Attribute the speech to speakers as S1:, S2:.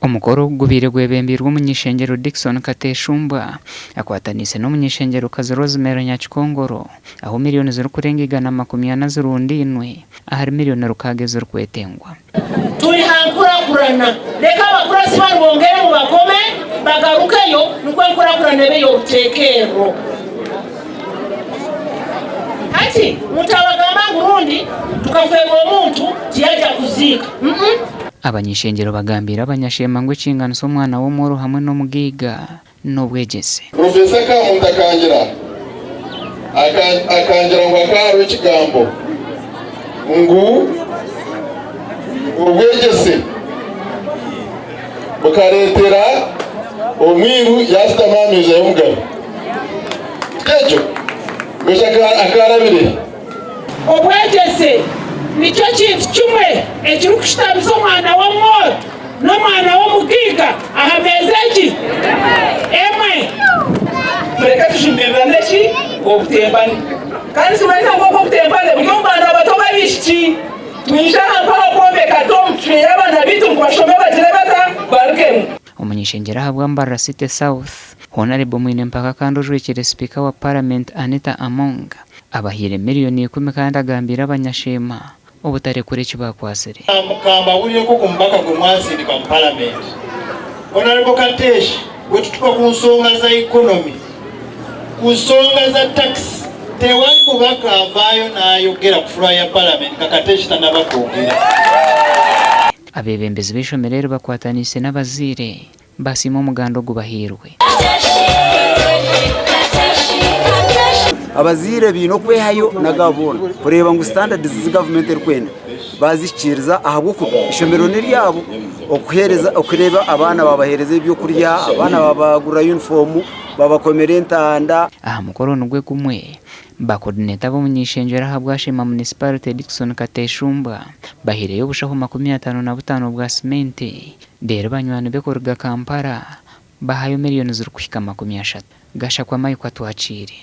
S1: Umukoro gubire gwebembirwa umunyishengero Dickson Kateshumbwa akwatanise n'umunyishengero kazi Rosemary Nyakikongoro aho miliyoni ziri kurenga igana 20 zirundinwe ahari miliyoni rukageze rukwetengwa
S2: turi hankurakurana reka abakurasi bongere mu bakome bagarukeyo nuko nkurakurana beyo utekero ati mutabagamba ngurundi tukavemo umuntu tiyaja kuzika
S1: abanyishengero bagambira abanyashema ngo ikingano somwana wo moro hamwe no mugiga no bwegese
S3: Professor Kamuntu akangira ngo akaro ikigambo ngo ubwegese bukaretera umwiru yasitamamiza y'umugabo ejo gushaka akarabire
S2: ubwegese nicyo kintu kimwe ekiri kushitabiza omwana w'omworo n'omwana w'omugiga ahamezeki emwe mureke tushimirira neki obutembane kandi simanyiza ngo obutembane buri omwana abato babishiki twinjira mpaka kwombeka tomutwire abana bitu ngo bashome bagire bata barukemu
S1: umunyishengero ahabwa Mbarara City South Honorable Mwine mpaka kandi ujwikire Speaker wa Parliament Anita Among abahire miliyoni 10 kandi agambira abanyashema ubutare kuri kibakwasire
S3: mukamba uriye ko kumbaka gwe mwasindi kwa Parliament Honorable Katesh wetutuka ku nsonga za economy ku nsonga za tax tewali mubaka avayo nayogera ku floor ya Parliament Katesh tanabakogera
S1: abebembezi b'ishomerero bakwatanise n'abazire basimo umugando gubahirwe
S4: abazire bino kwehayo nagabona kureba ngo standards zi government erikwenda bazikiriza ahabuko ishomero n'iryabo okuhereza okureba abana babahereza ibyo kurya abana babagura uniform babakomera entanda
S1: aha mukoro nugwe kumwe bakoordinate abo munyishengero ahabwa Sheema municipality Dickson Kateshumbwa bahireyo bushaho 55 bwa cement dere banywana bekorga Kampala bahayo miliyoni ziri kuhika 30 gasha kwa mayi kwa twacire